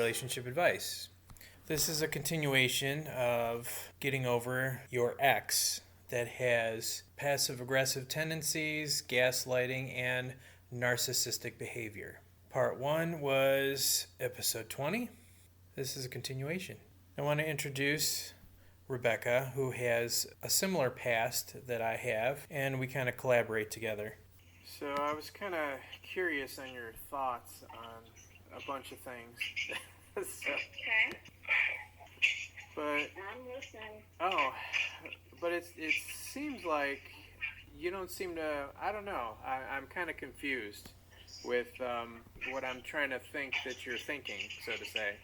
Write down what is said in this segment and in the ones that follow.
relationship advice. This is a continuation of getting over your ex that has passive aggressive tendencies, gaslighting, and narcissistic behavior. Part 1 was episode 20. This is a continuation. I want to introduce Rebecca, who has a similar past that I have, and we kind of collaborate together. So I was kind of curious on your thoughts on a bunch of things. Okay, But I'm listening. but it seems like you don't seem to. I don't know. I'm kind of confused with what I'm trying to think that you're thinking, so to say.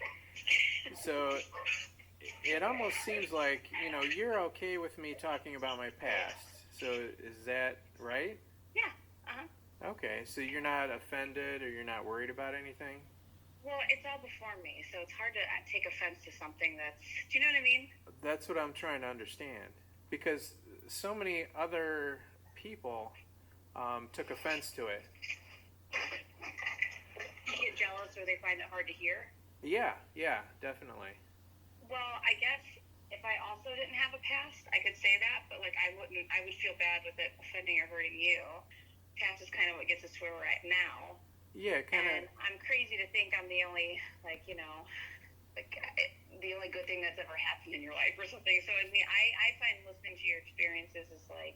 So it almost seems like you're okay with me talking about my past. So is that right? Yeah, uh-huh. Okay. So you're not offended or you're not worried about anything? Well, it's all before me, so it's hard to take offense to something that's, do you know what I mean? That's what I'm trying to understand. Because so many other people took offense to it. You get jealous or they find it hard to hear? Yeah, definitely. Well, I guess if I also didn't have a past, I could say that, but I would feel bad with it offending or hurting you. Past is kind of what gets us to where we're at now. Yeah, kind And of. I'm crazy to think I'm the only, the only good thing that's ever happened in your life or something. So I find listening to your experiences is I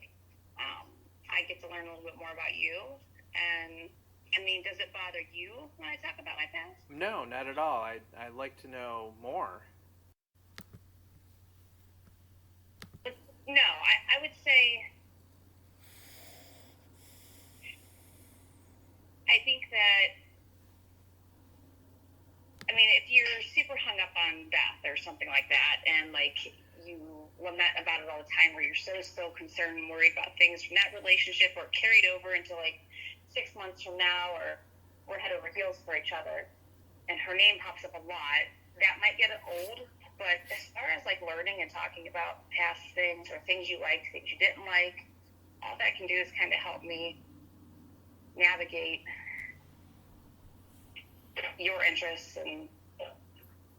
get to learn a little bit more about you. And does it bother you when I talk about my past? No, not at all. I'd like to know more. No, I would say I think that if you're super hung up on death or something like that, and you lament about it all the time, where you're so concerned and worried about things from that relationship, or carried over into 6 months from now, or we're head over heels for each other, and her name pops up a lot, that might get old. But as far as learning and talking about past things or things you liked, things you didn't like, all that can do is kind of help me navigate your interests and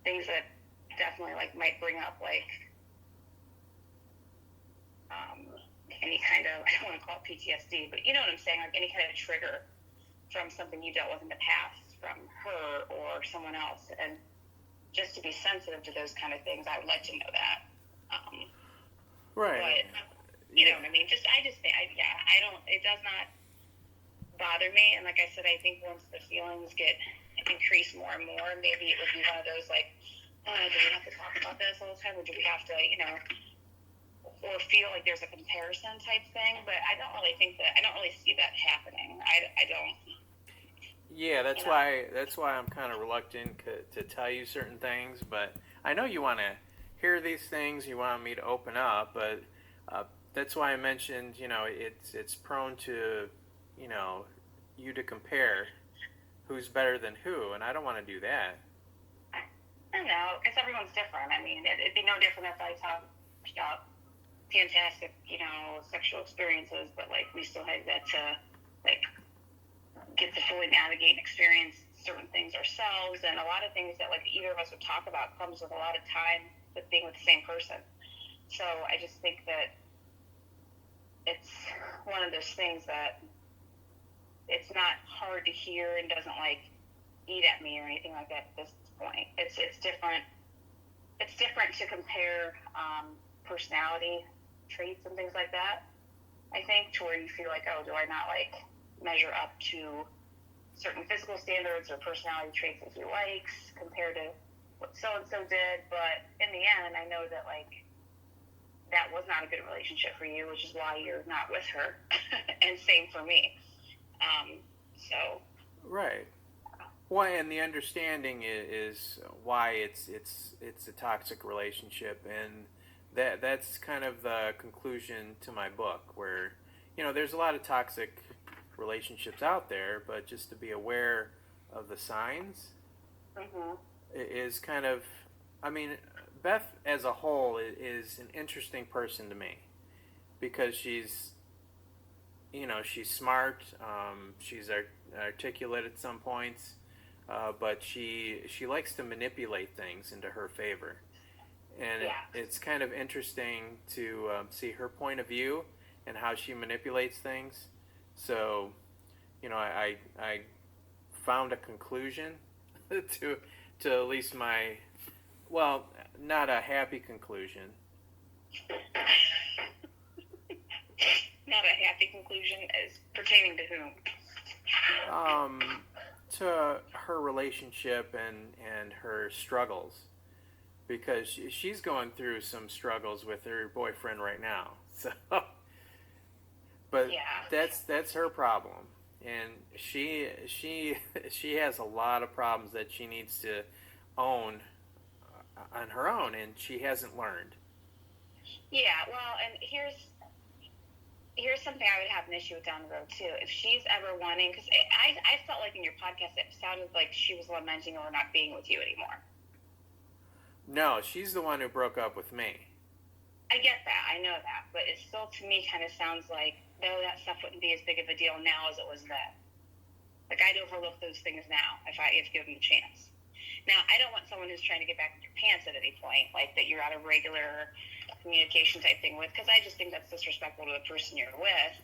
things that definitely might bring up any kind of, I don't want to call it PTSD, but you know what I'm saying, any kind of trigger from something you dealt with in the past from her or someone else. And just to be sensitive to those kind of things, I would like to know that. Right. But you know what I mean? I just think, I don't, it does not bother me. And like I said, I think once the feelings increase more and more, maybe it would be one of those do we have to talk about this all the time, or do we have to, or feel like there's a comparison type thing? But I don't really see that happening. I don't. Yeah, that's why I'm kind of reluctant to tell you certain things. But I know you want to hear these things. You want me to open up, but that's why I mentioned, it's prone to, you to compare who's better than who, and I don't want to do that. I don't know, because everyone's different. It'd be no different if I talked about fantastic, sexual experiences, but we still had that to get to fully navigate and experience certain things ourselves. And a lot of things that either of us would talk about comes with a lot of time with being with the same person. So I just think that it's one of those things that it's not hard to hear and doesn't eat at me or anything like that at this point. It's different. It's different to compare personality traits and things like that, I think, to where you feel do I not measure up to certain physical standards or personality traits that he likes compared to what so and so did. But in the end, I know that that was not a good relationship for you, which is why you're not with her. And same for me. Right. Well, and the understanding is why it's a toxic relationship, and that's kind of the conclusion to my book, where there's a lot of toxic relationships out there, but just to be aware of the signs is kind of, Beth as a whole is an interesting person to me, because she's smart, she's articulate at some points, but she likes to manipulate things into her favor, and Yeah. it's kind of interesting to see her point of view and how she manipulates things. So, I found a conclusion to at least my, well, not a happy conclusion. Not a happy conclusion as pertaining to whom? To her relationship and her struggles, because she's going through some struggles with her boyfriend right now. So, but Yeah. that's her problem, and she has a lot of problems that she needs to own on her own, and she hasn't learned. Yeah, well, and here's something I would have an issue with down the road too. If she's ever wanting, because I felt like in your podcast it sounded like she was lamenting over not being with you anymore. No, she's the one who broke up with me. I get that, I know that, but it still to me kind of sounds like no, that stuff wouldn't be as big of a deal now as it was then. Like I'd overlook those things now if given the chance. Now I don't want someone who's trying to get back in your pants at any point, like that you're at a regular communication type thing with, because I just think that's disrespectful to the person you're with.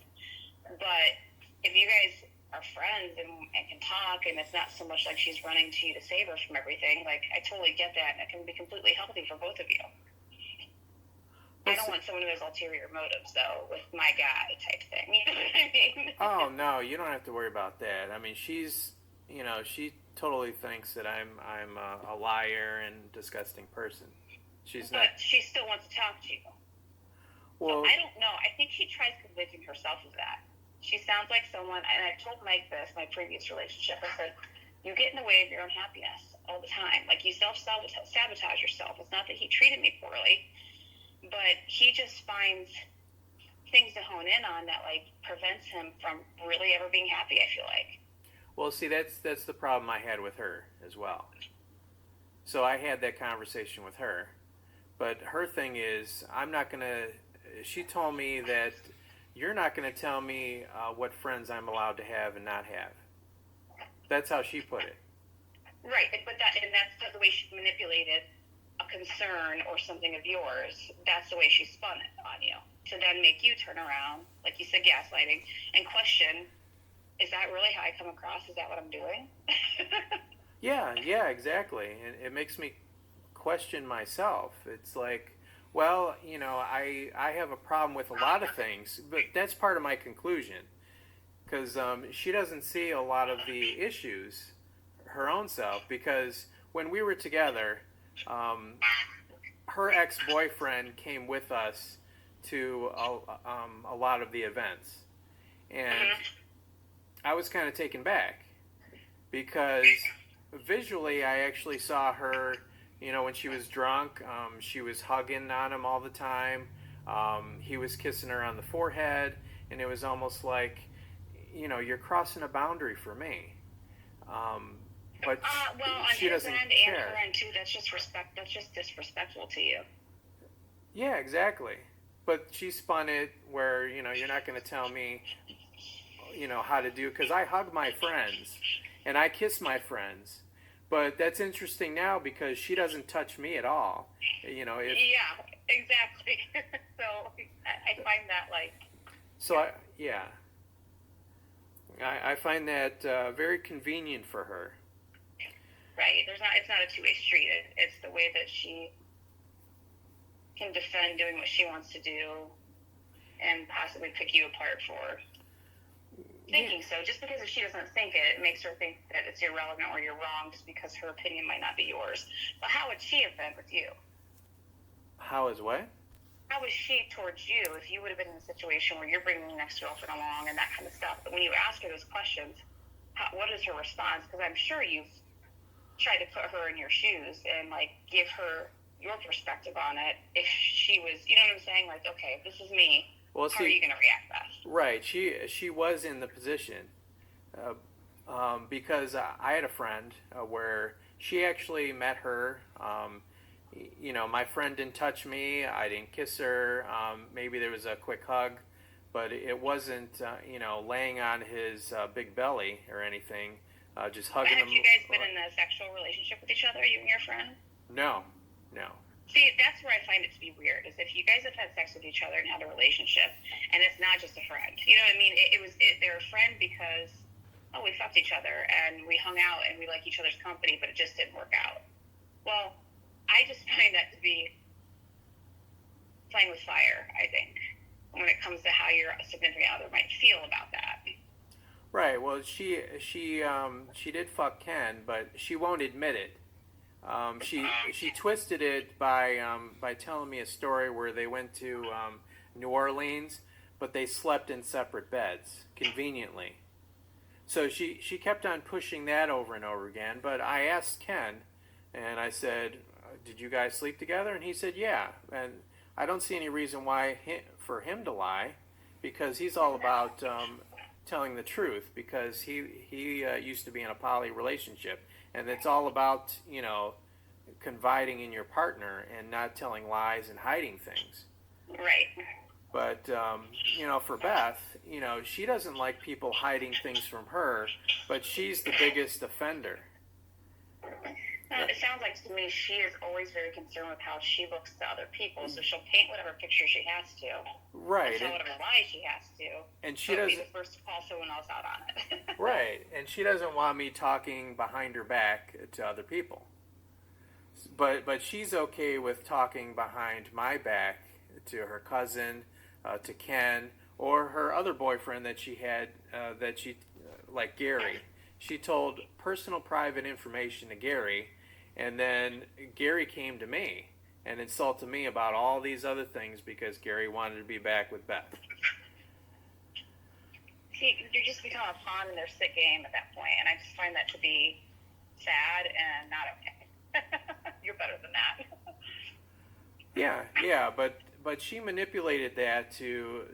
But if you guys are friends and can talk, and it's not so much like she's running to you to save her from everything, like I totally get that, and it can be completely healthy for both of you. I don't want someone who has ulterior motives, though, with my guy type thing. You know what I mean? Oh no, you don't have to worry about that. I mean, she totally thinks that I'm a liar and disgusting person. She's not. But she still wants to talk to you. Well, so I don't know. I think she tries convincing herself of that. She sounds like someone, and I told Mike this, my previous relationship. I said, you get in the way of your own happiness all the time. Like, you self-sabotage yourself. It's not that he treated me poorly, but he just finds things to hone in on that, like, prevents him from really ever being happy, I feel like. well, see, that's the problem I had with her as well. So I had that conversation with her. But her thing is, she told me that you're not going to tell me what friends I'm allowed to have and not have. That's how she put it. Right, but that's the way she manipulated a concern or something of yours. That's the way she spun it on you, to then make you turn around, like you said, gaslighting, and question, is that really how I come across? Is that what I'm doing? Yeah, exactly. And it makes me question myself. It's like, well, I have a problem with a lot of things, but that's part of my conclusion. Because she doesn't see a lot of the issues her own self, because when we were together, her ex-boyfriend came with us to a lot of the events, and I was kind of taken back because visually I actually saw her, when she was drunk, she was hugging on him all the time. He was kissing her on the forehead, and it was almost like, you're crossing a boundary for me. But well, on she his doesn't end care. and her end too, that's just disrespectful to you. Yeah, exactly. But she spun it where, you're not going to tell me, how to do, because I hug my friends and I kiss my friends. But that's interesting now because she doesn't touch me at all. Yeah, exactly. So I find that So I find that very convenient for her. right. It's not a two-way street. It's the way that she can defend doing what she wants to do and possibly pick you apart for thinking so. Just because if she doesn't think it makes her think that it's irrelevant or you're wrong just because her opinion might not be yours. But how would she have been with you? How is what? How was she towards you if you would have been in a situation where you're bringing your next girlfriend along and that kind of stuff? But when you ask her those questions, what is her response? Because I'm sure you've tried to put her in your shoes and give her your perspective on it. If she was, you know what I'm saying? Like, okay, if this is me, Well, how are you going to react best? Right. She was in the position because I had a friend where she actually met her. My friend didn't touch me. I didn't kiss her. Maybe there was a quick hug, but it wasn't, laying on his big belly or anything. just hugging Have them. you guys been in a sexual relationship with each other, you and your friend? No, no. See, that's where I find it to be weird, is if you guys have had sex with each other and had a relationship, and it's not just a friend. You know what I mean? They're a friend because, oh, we fucked each other, and we hung out, and we like each other's company, but it just didn't work out. Well, I just find that to be playing with fire, I think, when it comes to how your significant other might feel about that. Right. Well, she did fuck Ken, but she won't admit it. She twisted it by telling me a story where they went to New Orleans, but they slept in separate beds conveniently. So she kept on pushing that over and over again. But I asked Ken, and I said, "Did you guys sleep together?" And he said, "Yeah." And I don't see any reason why for him to lie, because he's all about telling the truth. Because he used to be in a poly relationship, and it's all about confiding in your partner and not telling lies and hiding things. Right. But for Beth, she doesn't like people hiding things from her, but she's the biggest offender. It sounds like to me she is always very concerned with how she looks to other people, so she'll paint whatever picture she has to, right? And tell whatever lie she has to, and she doesn't be the first to call someone else out on it. Right, and she doesn't want me talking behind her back to other people. But she's okay with talking behind my back to her cousin, to Ken, or her other boyfriend that she had, like Gary. She told personal private information to Gary, and then Gary came to me and insulted me about all these other things because Gary wanted to be back with Beth. See, you just become a pawn in their sick game at that point, and I just find that to be sad and not okay. You're better than that. Yeah, but she manipulated that to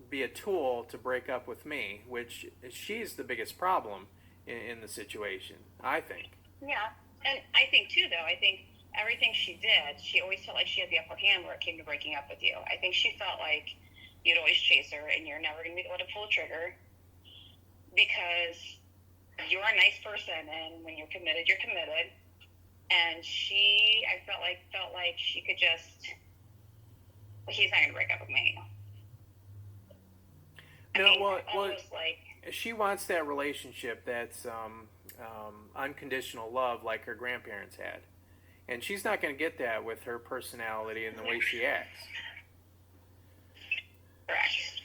be a tool to break up with me, which she's the biggest problem in the situation, I think. Yeah, and I think too, though, I think everything she did, she always felt like she had the upper hand where it came to breaking up with you. I think she felt like you'd always chase her and you're never going to be the one to pull the trigger because you're a nice person, and when you're committed, you're committed. And I felt like she could just, he's not going to break up with me. She wants that relationship that's unconditional love like her grandparents had. And she's not going to get that with her personality and the way she acts. Correct.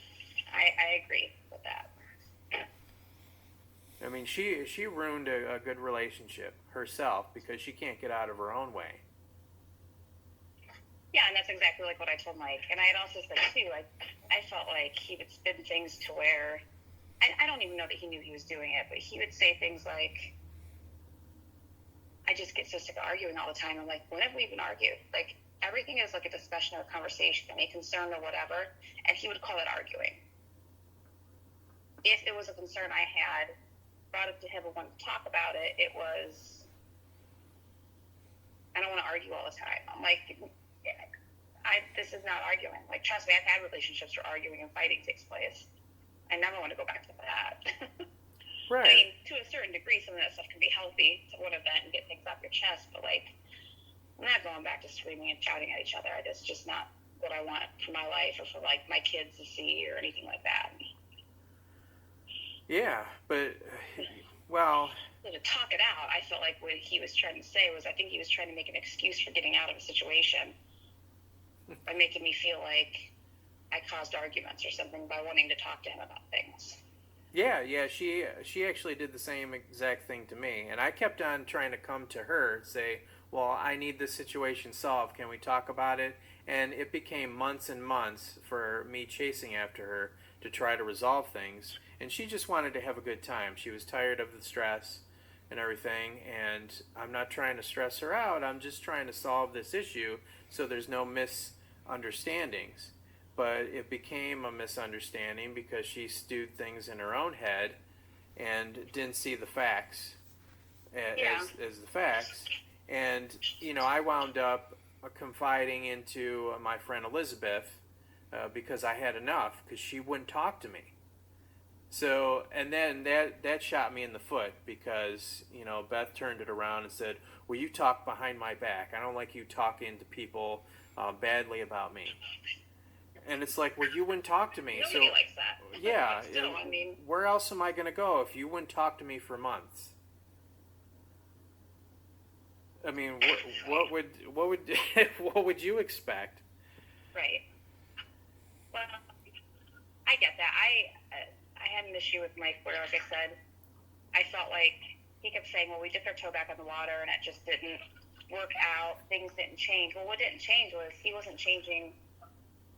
I agree with that. I mean, she ruined a good relationship herself because she can't get out of her own way. Yeah, and that's exactly like what I told Mike. And I had also said, too, like, I felt like he would spin things to where, I don't even know that he knew he was doing it, but he would say things like, I just get so sick of arguing all the time. I'm like, when have we even argued? Like, everything is like a discussion or a conversation, a concern or whatever, and he would call it arguing. If it was a concern I had brought up to him and wanted to talk about it, it was, I don't want to argue all the time. I'm like, this is not arguing. Like, trust me, I've had relationships where arguing and fighting takes place. I never want to go back to that. Right. I mean, to a certain degree, some of that stuff can be healthy to one event and get things off your chest, but, like, I'm not going back to screaming and shouting at each other. That's just not what I want for my life or for, like, my kids to see or anything like that. Yeah, but, well... So to talk it out, I felt like what he was trying to say was, I think he was trying to make an excuse for getting out of a situation by making me feel like I caused arguments or something by wanting to talk to him about things. Yeah, she actually did the same exact thing to me, and I kept on trying to come to her and say, well, I need this situation solved, can we talk about it? And it became months and months for me chasing after her to try to resolve things, and she just wanted to have a good time. She was tired of the stress and everything, and I'm not trying to stress her out, I'm just trying to solve this issue so there's no misunderstandings. But it became a misunderstanding because she stewed things in her own head and didn't see the facts as the facts. And, I wound up confiding into my friend Elizabeth because I had enough, because she wouldn't talk to me. So, and then that shot me in the foot because, Beth turned it around and said, "Well, you talk behind my back. I don't like you talking to people badly about me." And it's like, well, you wouldn't talk to me. Nobody So, likes that. yeah, But still, I mean, where else am I going to go if you wouldn't talk to me for months? I mean, what would what would you expect? right. Well, I get that. I had an issue with Mike where, like I said, I felt like he kept saying, "Well, we dipped our toe back in the water, and it just didn't work out. Things didn't change." Well, what didn't change was he wasn't changing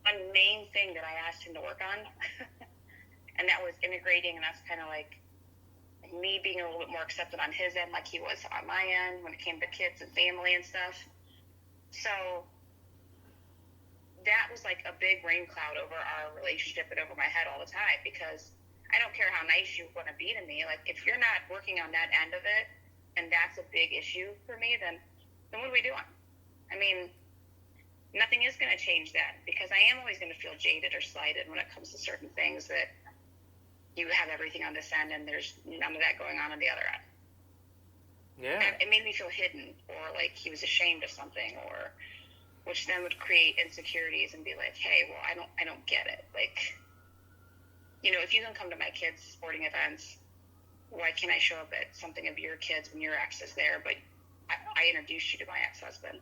one main thing that I asked him to work on, and that was integrating. And that's kind of like me being a little bit more accepted on his end, like he was on my end when it came to kids and family and stuff. So that was like a big rain cloud over our relationship and over my head all the time because I don't care how nice you want to be to me. Like, if you're not working on that end of it, and that's a big issue for me, then what are we doing? I mean, nothing is going to change that because I am always going to feel jaded or slighted when it comes to certain things that you have everything on this end and there's none of that going on the other end. Yeah. And it made me feel hidden or like he was ashamed of something, or which then would create insecurities and be like, hey, well, I don't get it. Like, if you don't come to my kids' sporting events, why can't I show up at something of your kids when your ex is there? But I introduced you to my ex-husband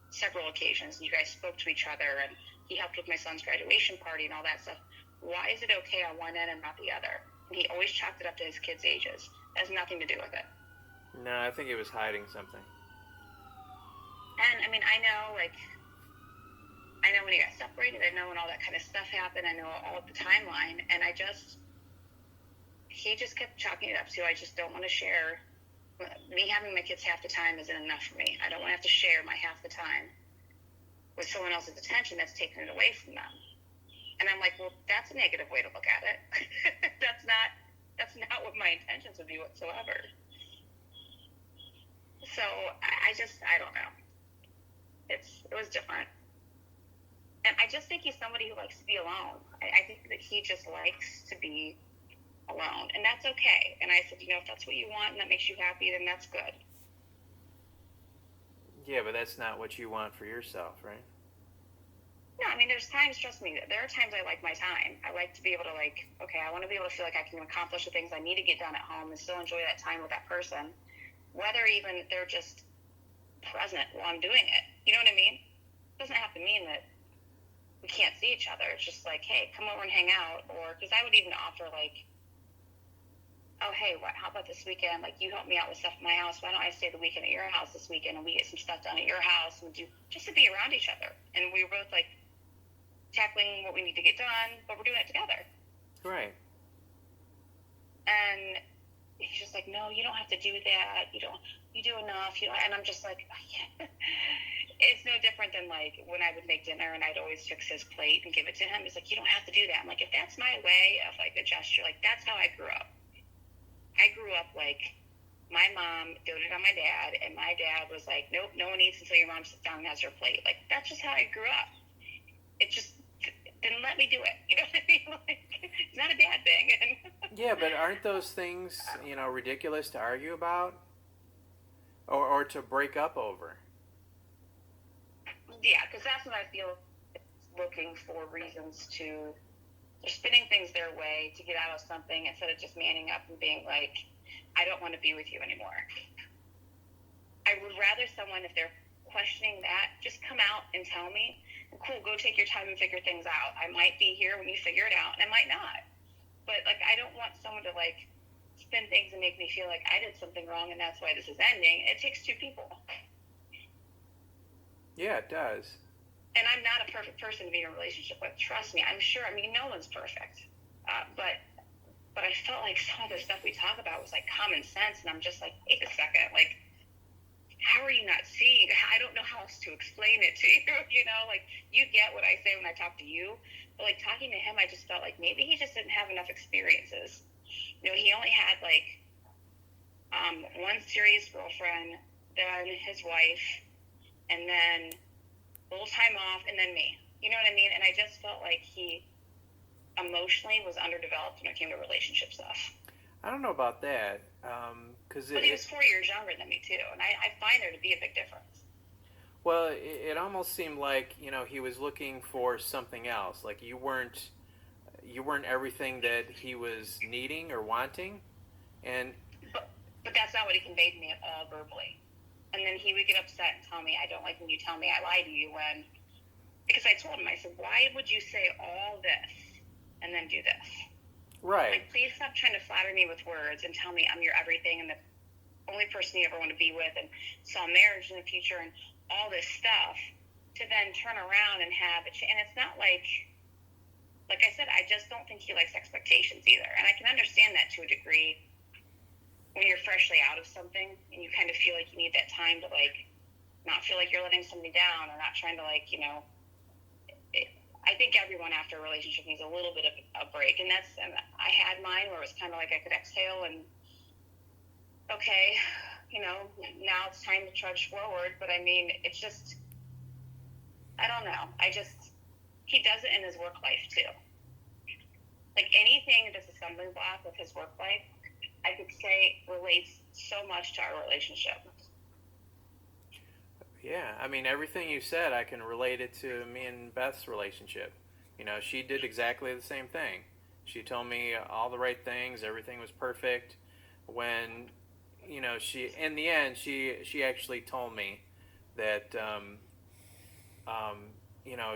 several occasions, and you guys spoke to each other, and he helped with my son's graduation party and all that stuff. Why is it okay on one end and not the other? And he always chalked it up to his kids' ages. It has nothing to do with it. No, I think he was hiding something. And, I mean, I know when he got separated, I know when all that kind of stuff happened, I know all of the timeline, and he just kept chalking it up to, I just don't want to share. Me having my kids half the time isn't enough for me. I don't want to have to share my half the time with someone else's attention that's taking it away from them. And I'm like, well, that's a negative way to look at it. That's not what my intentions would be whatsoever. So I don't know. It was different. And I just think he's somebody who likes to be alone. I think that he just likes to be alone. And that's okay. And I said, if that's what you want and that makes you happy, then that's good. Yeah, but that's not what you want for yourself, right? No, I mean, there's times, trust me, there are times I like my time. I like to be able to I want to be able to feel like I can accomplish the things I need to get done at home and still enjoy that time with that person. Whether even they're just present while I'm doing it. You know what I mean? It doesn't have to mean that we can't see each other. It's just like, hey, come over and hang out. Or, because I would even offer oh, hey, how about this weekend? Like, you help me out with stuff at my house. Why don't I stay the weekend at your house this weekend and we get some stuff done at your house and just to be around each other. And we were both tackling what we need to get done, but we're doing it together. Right. And he's just like, no, you don't have to do that. You do enough. And I'm just like, it's no different than when I would make dinner and I'd always fix his plate and give it to him. He's like, you don't have to do that. I'm like, if that's my way of a gesture, that's how I grew up. I grew up my mom doted on my dad, and my dad was like, nope, no one eats until your mom sits down and has her plate. That's just how I grew up. It just didn't let me do it. You know what I mean? It's not a bad thing. Yeah, but aren't those things, ridiculous to argue about? Or to break up over? Yeah, because that's when I feel it's looking for reasons to... They're spinning things their way to get out of something instead of just manning up and being like, I don't want to be with you anymore. I would rather someone, if they're questioning that, just come out and tell me, cool, go take your time and figure things out. I might be here when you figure it out, and I might not. But, I don't want someone to, spin things and make me feel like I did something wrong and that's why this is ending. It takes two people. Yeah, it does. And I'm not a perfect person to be in a relationship with. Trust me, I'm sure. I mean, no one's perfect. But I felt like some of the stuff we talk about was common sense, and I'm just like, wait a second, how are you not seeing? I don't know how else to explain it to you. You get what I say when I talk to you, but talking to him, I just felt like maybe he just didn't have enough experiences. He only had one serious girlfriend, then his wife, and then a little time off, and then me. You know what I mean? And I just felt like he emotionally was underdeveloped when it came to relationship stuff. I don't know about that, because But he was 4 years younger than me too, and I find there to be a big difference. well, it almost seemed like he was looking for something else. Like you weren't everything that he was needing or wanting, and But that's not what he conveyed to me verbally. And then he would get upset and tell me, I don't like when you tell me I lie to you because I told him, I said, why would you say all this and then do this? right, Like, please stop trying to flatter me with words and tell me I'm your everything and the only person you ever want to be with and saw marriage in the future and all this stuff to then turn around and have and it's not like I said, I just don't think he likes expectations either. And I can understand that to a degree when you're freshly out of something and you kind of feel like you need that time to not feel like you're letting somebody down or not trying to I think everyone after a relationship needs a little bit of a break, and I had mine where it was kind of like I could exhale and okay, now it's time to trudge forward. But I mean, it's just I don't know. He does it in his work life too. Like anything that's a stumbling block with his work life, I could say relates so much to our relationship. yeah. I mean, everything you said, I can relate it to me and Beth's relationship. She did exactly the same thing. She told me all the right things. Everything was perfect. When, she in the end, she actually told me that,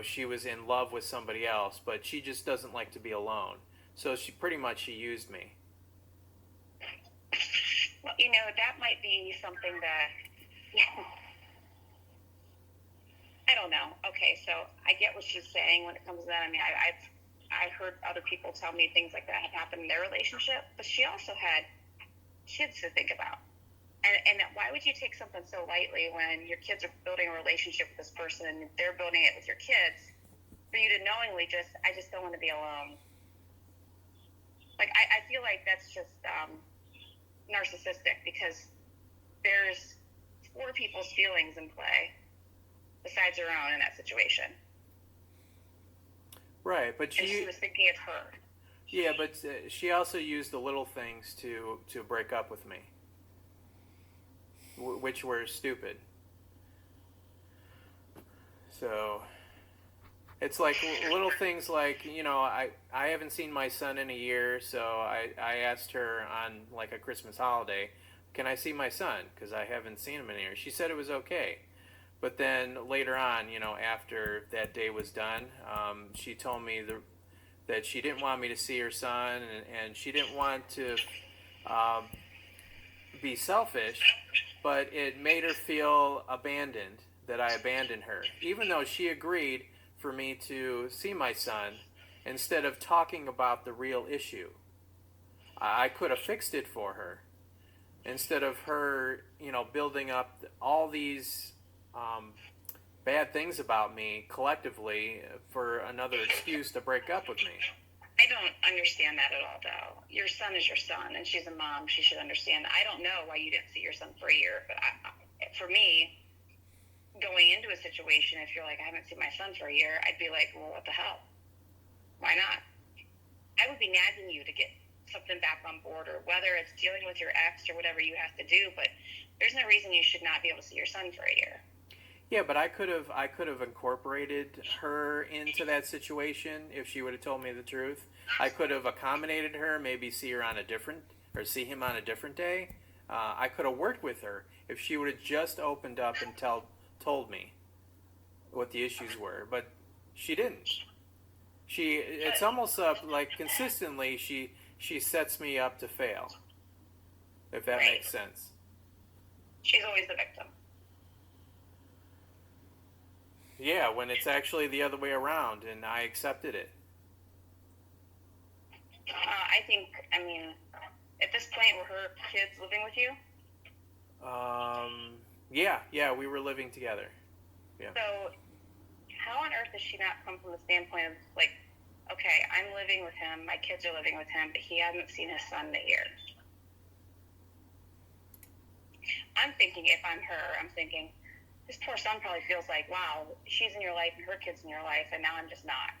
she was in love with somebody else, but she just doesn't like to be alone. So she used me. Well, that might be something that I don't know. Okay, so I get what she's saying when it comes to that. I mean, I've heard other people tell me things like that had happened in their relationship, but she also had kids to think about. And why would you take something so lightly when your kids are building a relationship with this person and they're building it with your kids for you to knowingly I just don't want to be alone. Like, I feel like that's just narcissistic because there's 4 people's feelings in play besides her own in that situation. Right, but she was thinking of her. Yeah, but she also used the little things to break up with me, which were stupid. So it's like little things like, I haven't seen my son in a year, so I asked her on like a Christmas holiday, can I see my son? Because I haven't seen him in a year. She said it was okay. But then later on, after that day was done, she told me that she didn't want me to see her son, and she didn't want to be selfish, but it made her feel abandoned, that I abandoned her, even though she agreed for me to see my son instead of talking about the real issue. I could have fixed it for her instead of her, building up all these bad things about me collectively for another excuse to break up with me. I don't understand that at all, though. Your son is your son, and she's a mom. She should understand. I don't know why you didn't see your son for a year, but for me, going into a situation, if you're like, I haven't seen my son for a year, I'd be like, well, what the hell? Why not? I would be nagging you to get something back on board, or whether it's dealing with your ex or whatever you have to do, but there's no reason you should not be able to see your son for a year. Yeah, but I could have incorporated her into that situation if she would have told me the truth. I could have accommodated her, maybe see him on a different day. I could have worked with her if she would have just opened up and told me what the issues were, but she didn't. It's almost like consistently she sets me up to fail, if that makes sense. She's always the victim. Yeah, when it's actually the other way around, and I accepted it. I think, at this point, were her kids living with you? Yeah, we were living together. Yeah. So, how on earth does she not come from the standpoint of, like, okay, I'm living with him, my kids are living with him, but he hasn't seen his son in a year? I'm thinking, if I'm her, I'm thinking, this poor son probably feels like, wow, she's in your life and her kid's in your life, and now I'm just not.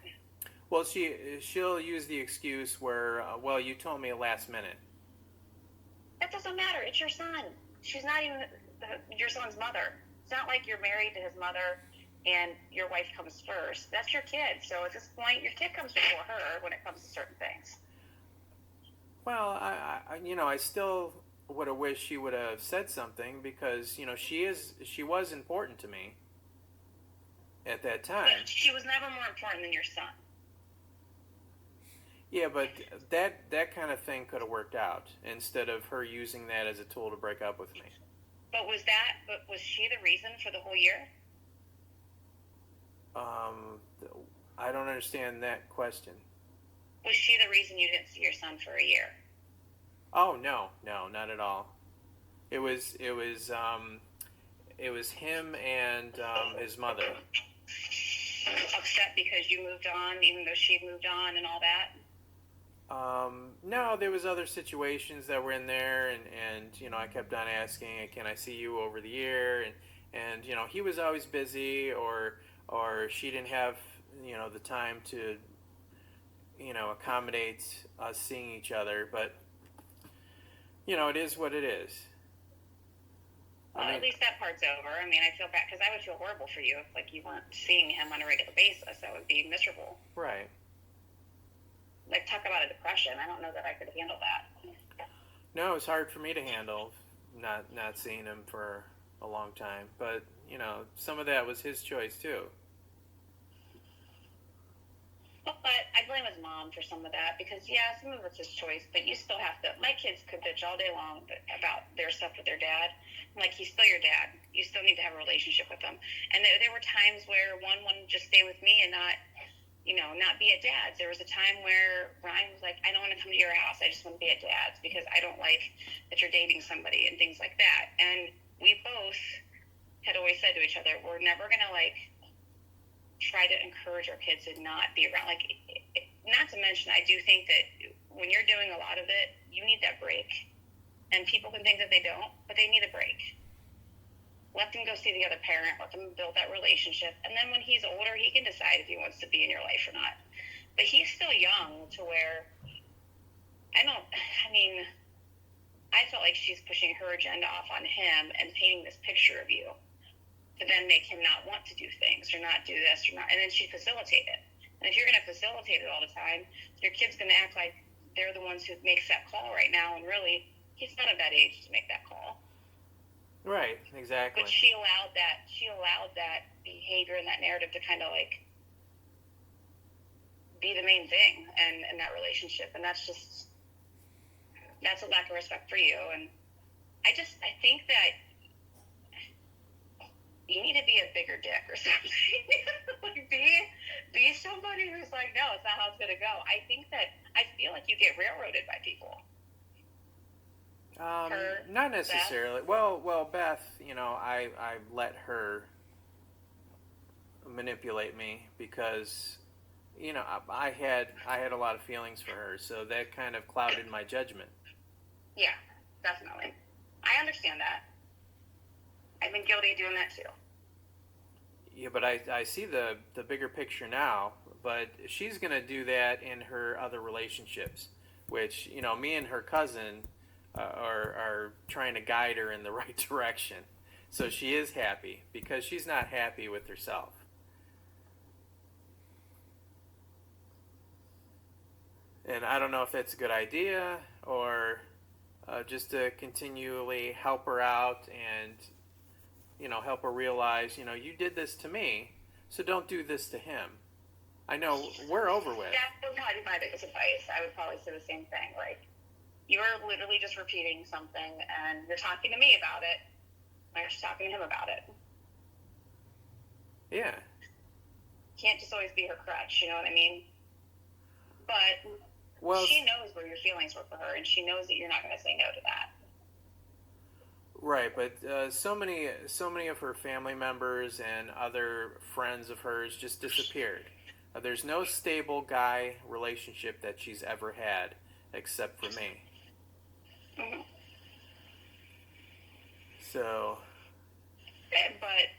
Well, she'll use the excuse where, well, you told me last minute. That doesn't matter. It's your son. She's not even your son's mother. It's not like you're married to his mother and your wife comes first. That's your kid. So at this point, your kid comes before her when it comes to certain things. Well, I still would have wished she would have said something because, she was important to me at that time. But she was never more important than your son. Yeah, but that kind of thing could have worked out instead of her using that as a tool to break up with me. But was she the reason for the whole year? I don't understand that question. Was she the reason you didn't see your son for a year? Oh no, not at all. It was him and his mother. Upset because you moved on, even though she moved on and all that? No, there was other situations that were in there, and I kept on asking, can I see you over the year? And he was always busy, or she didn't have the time to accommodate us seeing each other. But it is what it is. Well, at least that part's over. I mean, I feel bad because I would feel horrible for you if you weren't seeing him on a regular basis. That would be miserable. Right. Like, talk about a depression. I don't know that I could handle that. No, it's hard for me to handle not seeing him for a long time. But some of that was his choice too. But I blame his mom for some of that because, yeah, some of it's his choice, but you still have to. My kids could bitch all day long about their stuff with their dad. I'm like, he's still your dad. You still need to have a relationship with him. And there were times where one wanted to just stay with me and not be at dad's. There was a time where Ryan was like, I don't want to come to your house. I just want to be at dad's because I don't like that you're dating somebody and things like that. And we both had always said to each other, we're never going to, try to encourage our kids to not be around. Not to mention, I do think that when you're doing a lot of it, you need that break. And people can think that they don't, but they need a break. Let them go see the other parent. Let them build that relationship. And then when he's older, he can decide if he wants to be in your life or not. But he's still young to where I felt like she's pushing her agenda off on him and painting this picture of you to then make him not want to do things or not do this or not. And then she facilitate it. And if you're going to facilitate it all the time, your kid's going to act like they're the ones who makes that call right now. And really, he's not at that age to make that call. Right, exactly. But she allowed that behavior and that narrative to kind of be the main thing in that relationship. And that's a lack of respect for you. And I think that you need to be a bigger dick or something. Be somebody who's like, no, it's not how it's going to go. I feel like you get railroaded by people. Not necessarily. Beth? Well, Beth, I let her manipulate me because, I had a lot of feelings for her, so that kind of clouded my judgment. Yeah, definitely. I understand that. I've been guilty of doing that too. Yeah, but I see the bigger picture now. But she's going to do that in her other relationships, which, me and her cousin are trying to guide her in the right direction. So she is happy because she's not happy with herself. And I don't know if that's a good idea or just to continually help her out and, help her realize, you did this to me, so don't do this to him. I know we're over with. That would probably be my biggest advice. I would probably say the same thing. You're literally just repeating something, and you're talking to me about it. You're just talking to him about it. Yeah. Can't just always be her crutch, you know what I mean? But she knows where your feelings were for her, and she knows that you're not going to say no to that. Right, but so many of her family members and other friends of hers just disappeared. There's no stable guy relationship that she's ever had except for me. Mm-hmm. So. But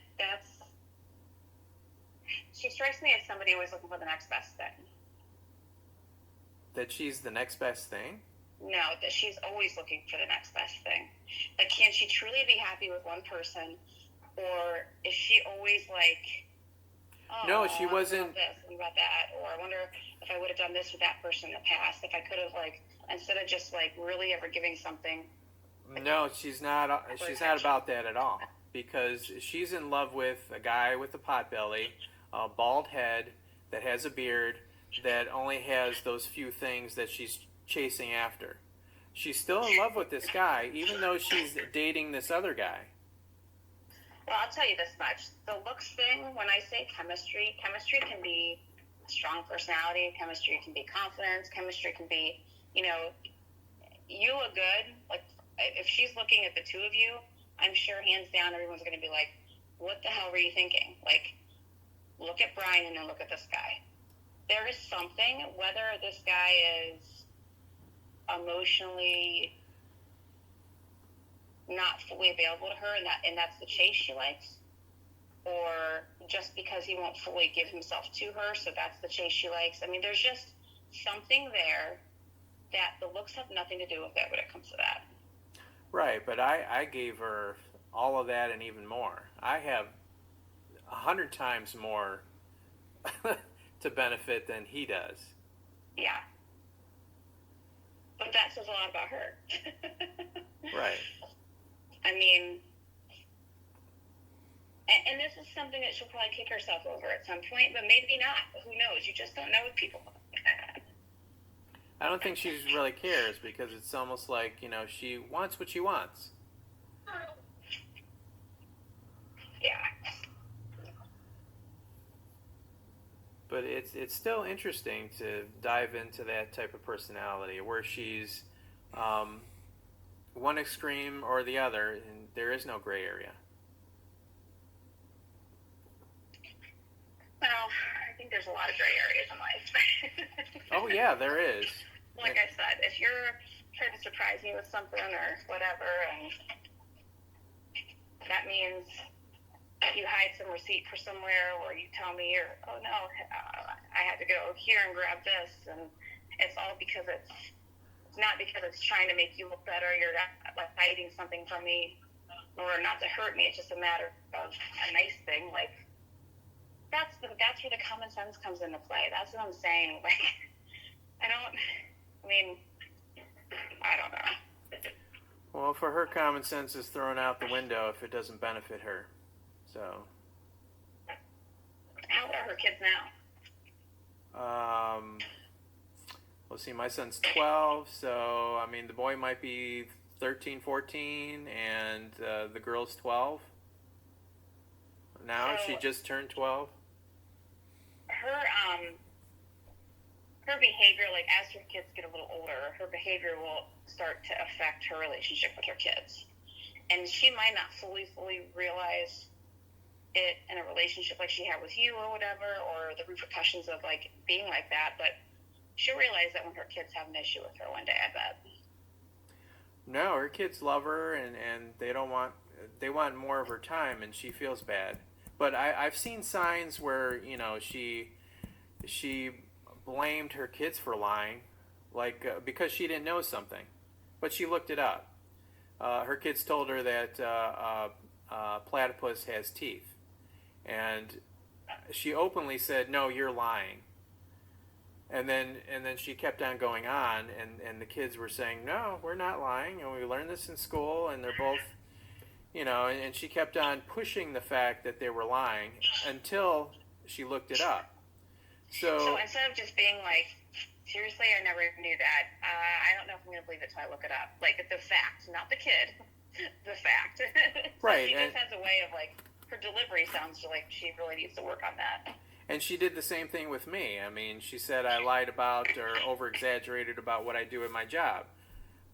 she strikes me as somebody always looking for the next best thing. That she's the next best thing? No, that she's always looking for the next best thing. Like, can she truly be happy with one person, or is she always like, oh, No, she I wasn't. about this and about that, or I wonder if I would have done this with that person in the past, if I could have, like, instead of just like really ever giving something. No, she's not. She's not about that at all. Because she's in love with a guy with a pot belly, a bald head, that has a beard, that only has those few things that she's chasing after. She's still in love with this guy, even though she's dating this other guy. Well, I'll tell you this much: the looks thing. When I say chemistry, chemistry can be strong personality. Chemistry can be confidence. Chemistry can be, you look good. Like, if she's looking at the two of you, I'm sure hands down everyone's going to be like, what the hell were you thinking? Like, look at Brian and then look at this guy. There is something, whether this guy is emotionally not fully available to her, and that's the chase she likes, or just because he won't fully give himself to her, so that's the chase she likes. I mean, there's just something there that the looks have nothing to do with it when it comes to that. Right, but I gave her all of that and even more. I have 100 times more to benefit than he does. Yeah. But that says a lot about her. Right. I mean, and this is something that she'll probably kick herself over at some point, but maybe not. Who knows? You just don't know with people. I don't think she really cares because it's almost like, she wants what she wants. Yeah. But it's still interesting to dive into that type of personality where she's one extreme or the other, and there is no gray area. Well, I think there's a lot of gray areas in life. Oh yeah, there is. Like I said, if you're trying to surprise me with something or whatever, and that means you hide some receipt for somewhere, or you tell me, oh no, I had to go here and grab this, and it's all because it's not because it's trying to make you look better. You're not like hiding something from me, or not to hurt me. It's just a matter of a nice thing. Like, that's where the common sense comes into play. That's what I'm saying. Like, I don't know. Well, for her, common sense is thrown out the window if it doesn't benefit her. So. How old are her kids now? Let's see, my son's 12, so, I mean, the boy might be 13, 14, and the girl's 12. Now, So, she just turned 12. Her behavior, like as her kids get a little older, her behavior will start to affect her relationship with her kids. And she might not fully realize it in a relationship like she had with you or whatever, or the repercussions of like being like that, but she'll realize that when her kids have an issue with her one day, I bet. No, her kids love her, and they want more of her time, and she feels bad. But I've seen signs where, she blamed her kids for lying, like because she didn't know something, but she looked it up. Her kids told her that platypus has teeth, and she openly said, "No, you're lying." And then she kept on going on, and the kids were saying, "No, we're not lying, and we learned this in school," and they're both, and she kept on pushing the fact that they were lying until she looked it up. So instead of just being like, seriously, I never knew that, I don't know if I'm going to believe it until I look it up. Like, the fact, not the kid, the fact. Right. She just has a way of, like, her delivery sounds like she really needs to work on that. And she did the same thing with me. I mean, she said I lied about or over-exaggerated about what I do at my job.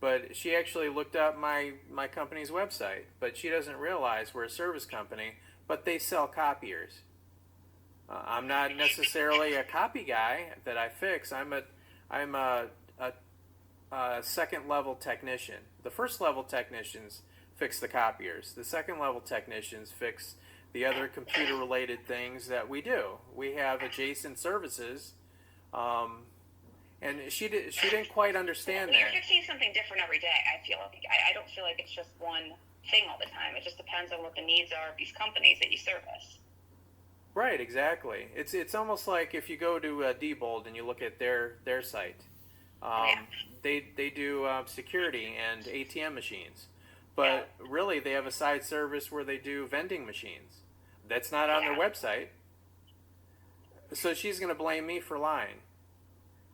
But she actually looked up my company's website. But she doesn't realize we're a service company, but they sell copiers. I'm not necessarily a copy guy that I fix. I'm a second level technician. The first level technicians fix the copiers. The second level technicians fix the other computer related things that we do. We have adjacent services, and she didn't quite understand You're that. fixing something different every day. I feel like I don't feel like it's just one thing all the time. It just depends on what the needs are of these companies that you service. Right, exactly. It's almost like if you go to Diebold and you look at their site, Yeah. they do security and ATM machines, but really they have a side service where they do vending machines. That's not on their website. So she's going to blame me for lying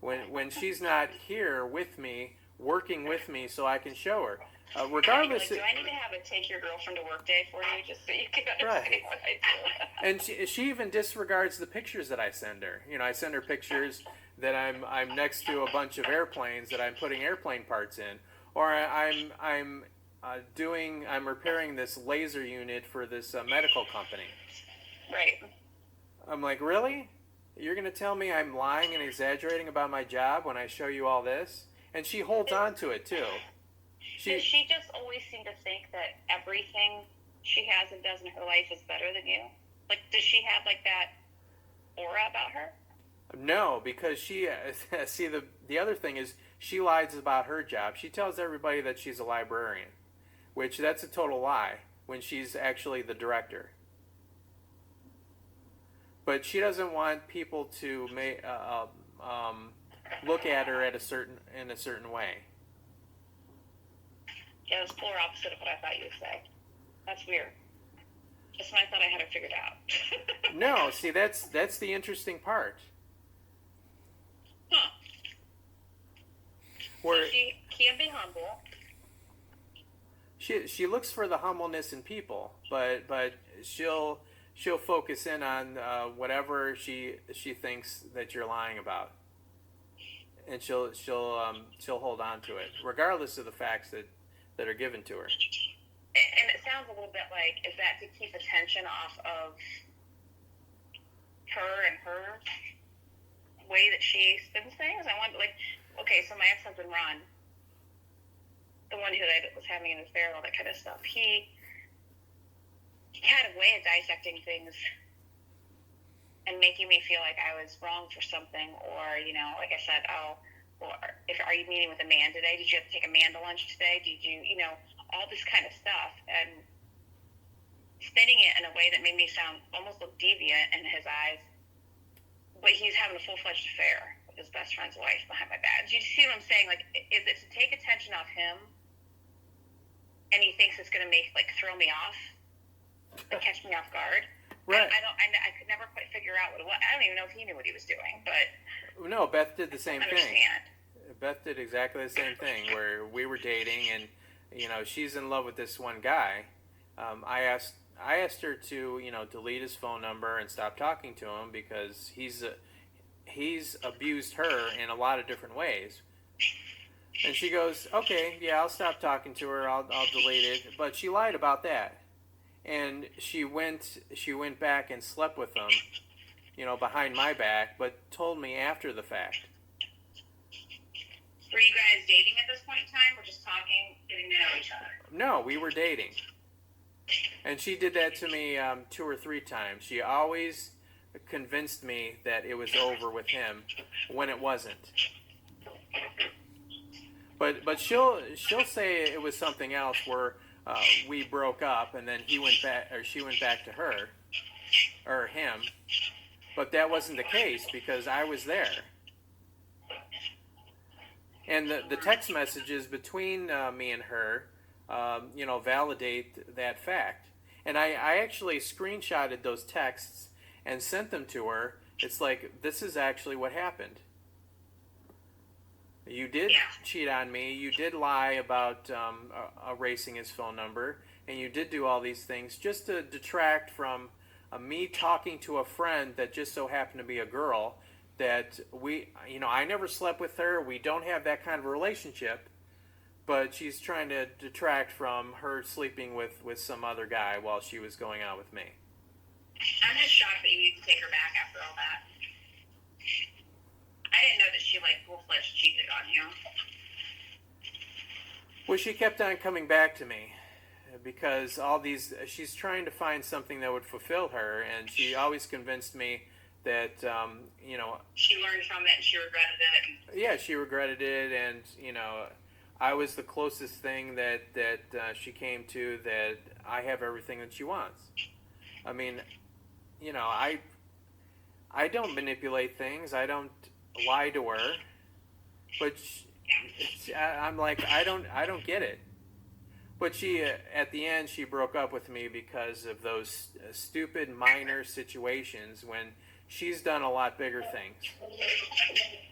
when she's not here with me, working with me, so I can show her. Regardless, Like, do I need to have a take your girlfriend to work day for you just so you can understand Right. what I do? and she even disregards the pictures that I send her. You know, I send her pictures that I'm next to a bunch of airplanes that I'm putting airplane parts in, or I'm repairing this laser unit for this medical company. Right. I'm like, really? You're gonna tell me I'm lying and exaggerating about my job when I show you all this? And she holds on to it too. Does she just always seem to think that everything she has and does in her life is better than you? Like, does she have like that aura about her? No, because she see the other thing is she lies about her job. She tells everybody that she's a librarian, which that's a total lie when she's actually the director. But she doesn't want people to look at her in a certain way. Yeah, it was polar opposite of what I thought you would say. That's weird. Just when I thought I had it figured out. No, see that's the interesting part. Huh. Where So she can be humble. she looks for the humbleness in people, but she'll focus in on whatever she thinks that you're lying about, and she'll hold on to it regardless of the facts that are given to her. And it sounds a little bit like, is that to keep attention off of her and her way that she spins things? I wonder, like, okay, so my ex-husband Ron, the one who I was having an affair and all that kind of stuff, he had a way of dissecting things and making me feel like I was wrong for something, or, you know, like I said, oh, or if are you meeting with a man today? Did you have to take a man to lunch today? Did you, you know, all this kind of stuff, and spinning it in a way that made me sound almost look deviant in his eyes. But he's having a full-fledged affair with his best friend's wife behind my back. Do you see what I'm saying? Like, is it to take attention off him, and he thinks it's going to throw me off, like catch me off guard? Right. I could never quite figure out what it was. I don't even know if he knew what he was doing, but No, Beth did the same I thing. understand. Beth did exactly the same thing where we were dating and you know she's in love with this one guy. I asked her to delete his phone number and stop talking to him because he's abused her in a lot of different ways. And she goes, okay, yeah, I'll stop talking to her. I'll delete it. But she lied about that, and she went back and slept with him, behind my back, but told me after the fact. Were you guys dating at this point in time, or just talking, getting to know each other? No, we were dating. And she did that to me 2 or 3 times. She always convinced me that it was over with him when it wasn't. But she'll say it was something else where we broke up and then he went back or she went back to her or him. But that wasn't the case because I was there. And the text messages between me and her, validate that fact. And I actually screenshotted those texts and sent them to her. It's like, this is actually what happened. You did cheat on me. You did lie about erasing his phone number. And you did do all these things just to detract from me talking to a friend that just so happened to be a girl that I never slept with her. We don't have that kind of a relationship, but she's trying to detract from her sleeping with some other guy while she was going out with me. I'm just shocked that you need to take her back after all that. I didn't know that she full-fledged cheated on you. Well, she kept on coming back to me because she's trying to find something that would fulfill her, and she always convinced me that She learned from it and she regretted it. yeah, she regretted it, and I was the closest thing that she came to that I have everything that she wants. I mean, I don't manipulate things. I don't lie to her, but I'm like I don't get it. But she at the end she broke up with me because of those stupid minor situations when she's done a lot bigger things.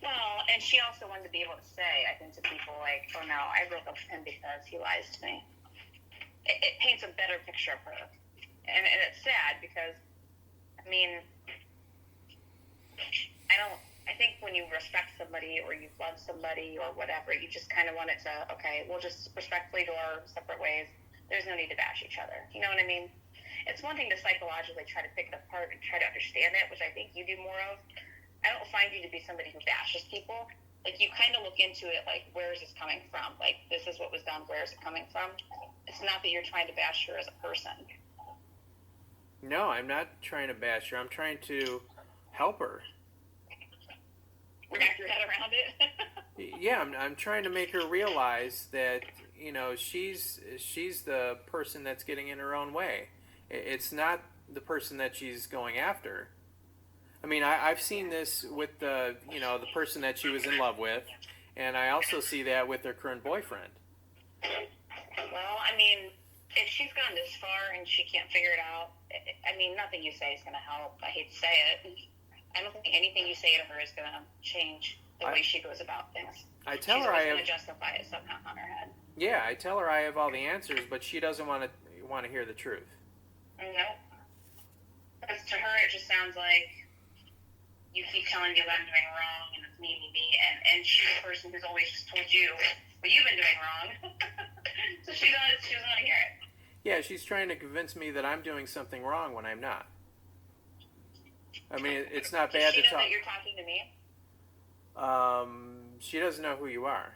Well, and she also wanted to be able to say, I think, to people like, oh no, I broke up with him because he lies to me. It paints a better picture of her. And it's sad because, I mean, I think when you respect somebody or you love somebody or whatever, you just kind of want it to, okay, we'll just respectfully go our separate ways. There's no need to bash each other. You know what I mean? It's one thing to psychologically try to pick it apart and try to understand it, which I think you do more of. I don't find you to be somebody who bashes people. Like, you kind of look into it, like, where is this coming from? Like, this is what was done, where is it coming from? It's not that you're trying to bash her as a person. No, I'm not trying to bash her. I'm trying to help her. Wrap your head around it. Yeah, I'm trying to make her realize that she's the person that's getting in her own way. It's not the person that she's going after. I mean, I've seen this with the person that she was in love with, and I also see that with her current boyfriend. Well, I mean, if she's gone this far and she can't figure it out, I mean, nothing you say is going to help. I hate to say it. I don't think anything you say to her is going to change the way she goes about things. I tell She's her always going to justify it somehow on her head. Yeah, I tell her I have all the answers, but she doesn't want to hear the truth. No. Because to her, it just sounds like you keep telling me that I'm doing wrong and it's me. And she's the person who's always just told you what you've been doing wrong. So she doesn't want to hear it. Yeah, she's trying to convince me that I'm doing something wrong when I'm not. I mean, it's not bad to talk. Does she know talk. that you're talking to me? She doesn't know who you are.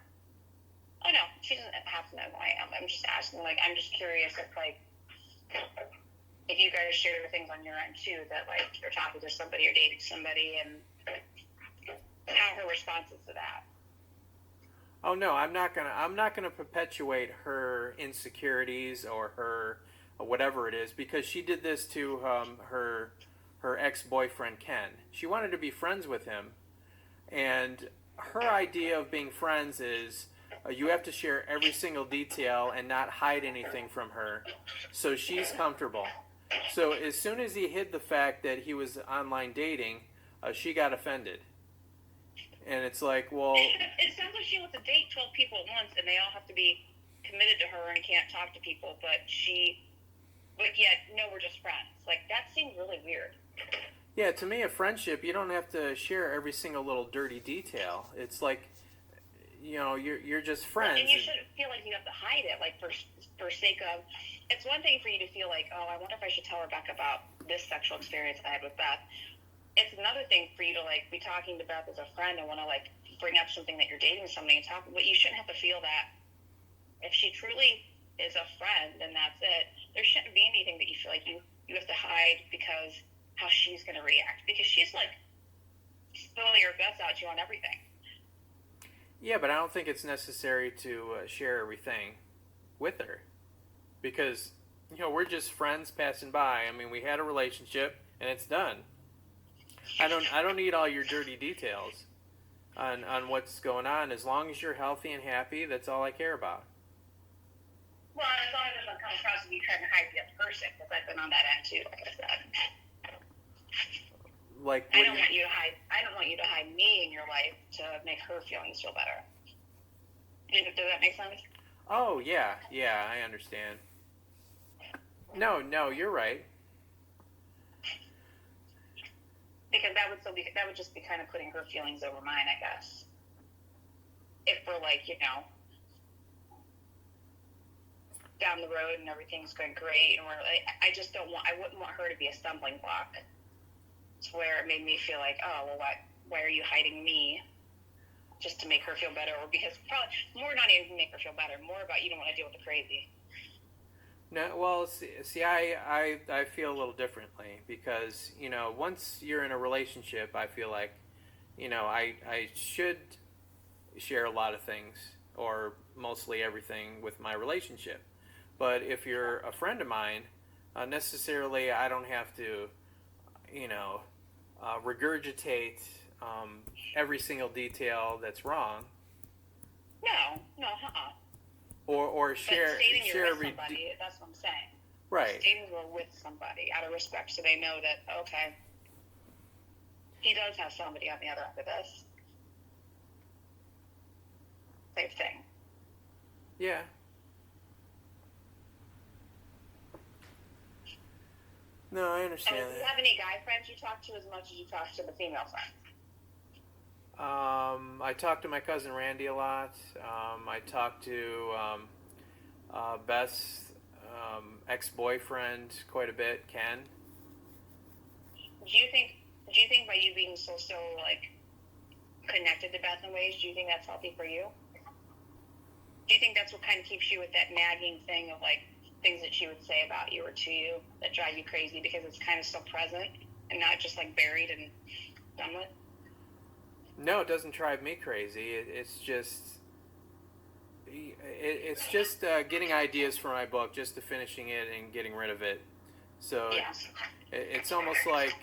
Oh, no. She doesn't have to know who I am. I'm just asking, like, I'm just curious if you guys share things on your end, too, that, like, you're talking to somebody or dating somebody, and how her response is to that. Oh no, I'm not gonna perpetuate her insecurities or her whatever it is, because she did this to her ex-boyfriend Ken. She wanted to be friends with him, and her idea of being friends is you have to share every single detail and not hide anything from her, so she's comfortable. So as soon as he hid the fact that he was online dating, she got offended. And it's like, well... It sounds like she wants to date 12 people at once, and they all have to be committed to her and can't talk to people, but yet, no, we're just friends. Like, that seems really weird. Yeah, to me, a friendship, you don't have to share every single little dirty detail. It's like, you're just friends. And you shouldn't feel like you have to hide it, like, for sake of... It's one thing for you to feel like, oh, I wonder if I should tell Rebecca about this sexual experience I had with Beth. It's another thing for you to, like, be talking to Beth as a friend and want to, like, bring up something that you're dating somebody and talk, but you shouldn't have to feel that if she truly is a friend and that's it, there shouldn't be anything that you feel like you have to hide because how she's going to react, because she's, like, spilling her guts out to you on everything. Yeah, but I don't think it's necessary to share everything with her, because, we're just friends passing by. I mean, we had a relationship and it's done. I don't need all your dirty details on what's going on. As long as you're healthy and happy, that's all I care about. Well, as long as it doesn't come across as you trying to hide the other person, because I've been on that end too, like I said. Like, I don't want you to hide me in your life to make her feelings feel better. Does that make sense? Oh yeah, I understand. No, you're right. Because that would just be kind of putting her feelings over mine, I guess. If we're like, down the road and everything's going great, and we're like, I wouldn't want her to be a stumbling block to where it made me feel like, oh, well, why are you hiding me? Just to make her feel better, or because probably more not even to make her feel better, more about you don't want to deal with the crazy. No, well, see, I feel a little differently because, once you're in a relationship, I feel like, I should share a lot of things or mostly everything with my relationship. But if you're a friend of mine, necessarily I don't have to, you know, regurgitate every single detail that's wrong, No, no, uh-uh. or But share stating you're share with somebody, that's what I'm saying. right. Stating we're with somebody out of respect, so they know that, okay, he does have somebody on the other end of this. Same thing. Yeah. No, I And understand do you that. have any guy friends you talk to as much as you talk to the female friends? I talk to my cousin Randy a lot. I talk to Beth's ex-boyfriend quite a bit, Ken. Do you think by you being so like connected to Beth in ways, do you think that's healthy for you? Do you think that's what kind of keeps you with that nagging thing of like things that she would say about you or to you that drive you crazy because it's kind of so present and not just like buried and done with? No, it doesn't drive me crazy. It's just getting ideas for my book, just to finishing it and getting rid of it. So Yeah. it's almost like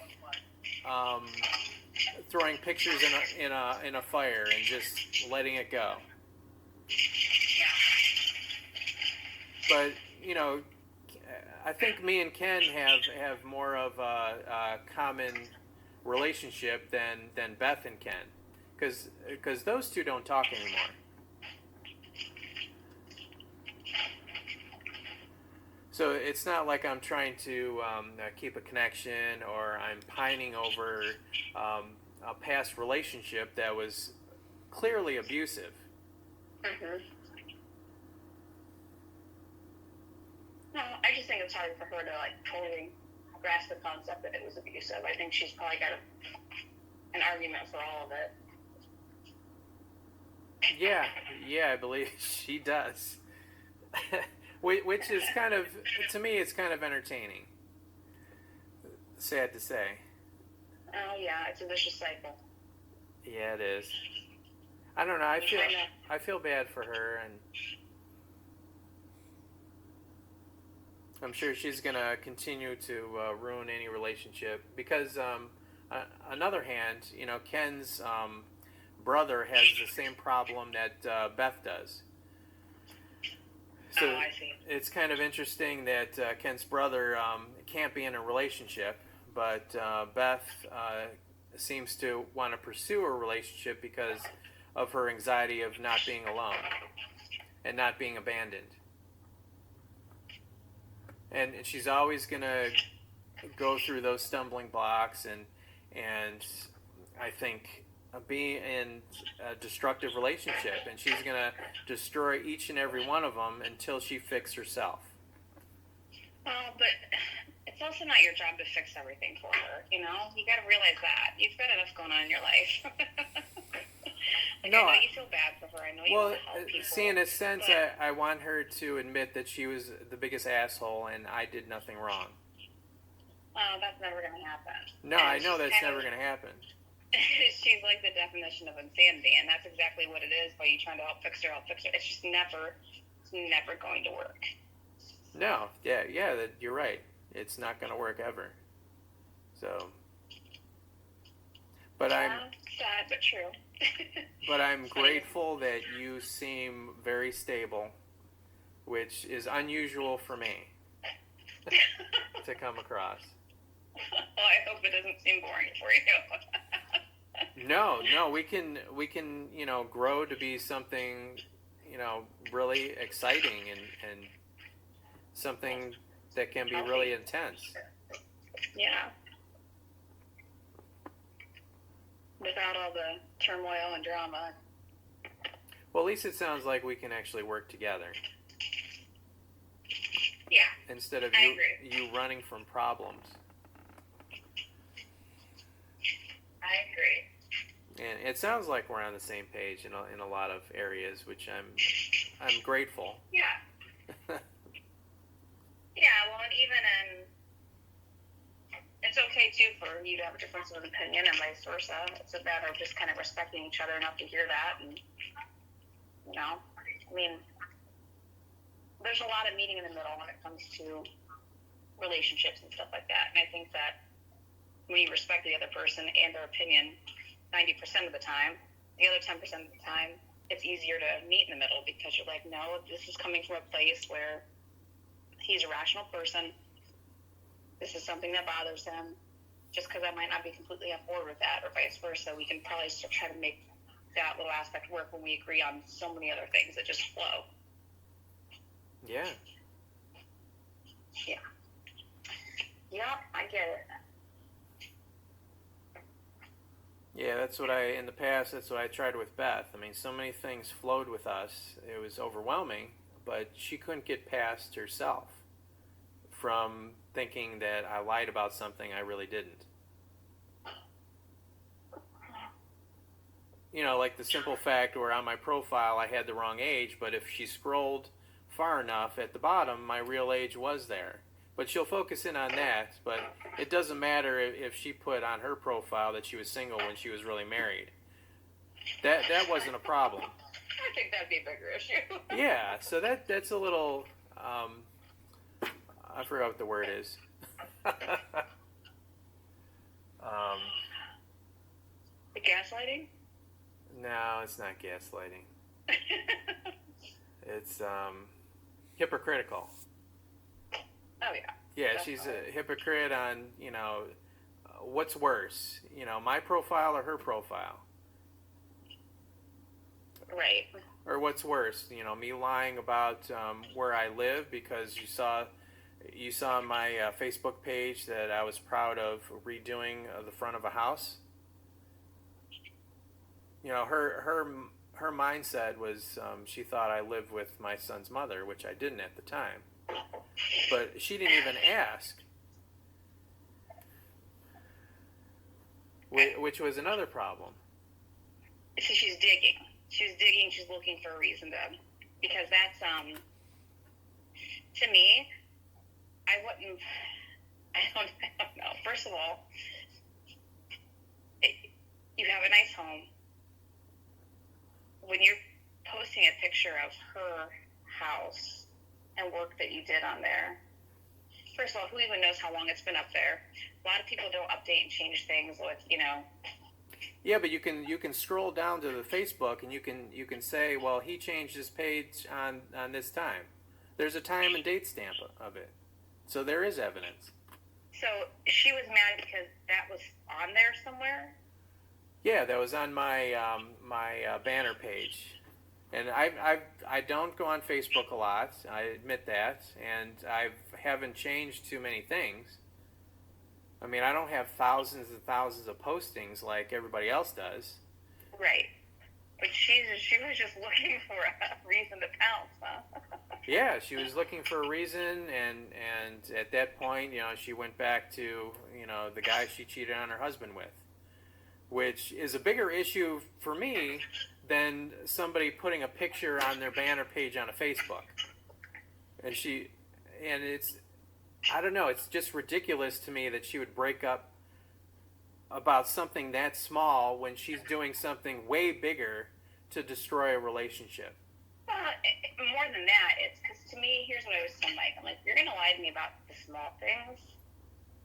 um, throwing pictures in a fire and just letting it go. But I think me and Ken have more of a common relationship than Beth and Ken, because those two don't talk anymore. So it's not like I'm trying to keep a connection or I'm pining over a past relationship that was clearly abusive. Mm-hmm. No, I just think it's hard for her to like totally grasp the concept that it was abusive. I think she's probably got an argument for all of it. Yeah, I believe she does. Which is kind of, to me, it's kind of entertaining. Sad to say. Oh yeah, it's a vicious cycle. Yeah, it is. I don't know. I feel bad for her, and I'm sure she's gonna continue to ruin any relationship because, another hand, Ken's brother has the same problem that Beth does. So I see. it's kind of interesting that Ken's brother can't be in a relationship, but Beth seems to want to pursue a relationship because of her anxiety of not being alone and not being abandoned. And she's always going to go through those stumbling blocks and I think be in a destructive relationship, and she's going to destroy each and every one of them until she fixes herself. But it's also not your job to fix everything for her, you got to realize that. You've got enough going on in your life. I know you feel bad for her. I know you want to help people. See, in a sense, I want her to admit that she was the biggest asshole and I did nothing wrong. Well, that's never going to happen. No, I know that's never going to happen. She's like the definition of insanity, and that's exactly what it is by you trying to help fix her. It's just never going to work. No, yeah, you're right. It's not going to work ever. So, but sad but true. But I'm grateful that you seem very stable, which is unusual for me to come across. Well, I hope it doesn't seem boring for you. No, we can grow to be something, really exciting and something that can be really intense. Yeah. Without all the turmoil and drama. Well, at least it sounds like we can actually work together. Yeah. Instead of you running from problems. I agree. And it sounds like we're on the same page in a lot of areas, which I'm grateful. Yeah. have a difference of opinion and vice versa. It's a matter of just kind of respecting each other enough to hear that. And, I mean, there's a lot of meeting in the middle when it comes to relationships and stuff like that. And I think that when you respect the other person and their opinion 90% of the time, the other 10% of the time, it's easier to meet in the middle because you're like, no, this is coming from a place where he's a rational person. This is something that bothers him. Just because I might not be completely on board with that, or vice versa, we can probably still try to make that little aspect work when we agree on so many other things that just flow. Yeah. Yeah. Yep, I get it. Yeah, that's what in the past, that's what I tried with Beth. I mean, so many things flowed with us. It was overwhelming, but she couldn't get past herself from thinking that I lied about something I really didn't. Like the simple fact where on my profile I had the wrong age, but if she scrolled far enough at the bottom, my real age was there. But she'll focus in on that, but it doesn't matter if she put on her profile that she was single when she was really married. That wasn't a problem. I think that'd be a bigger issue. Yeah, so that's a little, I forgot what the word is. The gaslighting? No, it's not gaslighting. It's hypocritical. Oh, yeah. Yeah, That's she's fine. a hypocrite on, what's worse, my profile or her profile? Right. Or what's worse, me lying about where I live because you saw on my Facebook page that I was proud of redoing the front of a house. Her mindset was she thought I lived with my son's mother, which I didn't at the time. But she didn't even ask, which was another problem. So she's digging. She's looking for a reason to, because that's, to me, I don't know. First of all, you have a nice home. When you're posting a picture of her house and work that you did on there, first of all, who even knows how long it's been up there? A lot of people don't update and change things with, Yeah, but you can scroll down to the Facebook and you can say, well, he changed his page on this time. There's a time and date stamp of it, so there is evidence. So she was mad because that was on there somewhere. Yeah, that was on my my banner page, and I don't go on Facebook a lot. I admit that, and I haven't changed too many things. I mean, I don't have thousands and thousands of postings like everybody else does. Right, but she was just looking for a reason to pounce, huh? Yeah, she was looking for a reason, and at that point, she went back to the guy she cheated on her husband with, which is a bigger issue for me than somebody putting a picture on their banner page on a Facebook. And it's, I don't know, it's just ridiculous to me that she would break up about something that small when she's doing something way bigger to destroy a relationship. More than that, it's because to me, here's what I was telling Mike. I'm like, you're going to lie to me about the small things,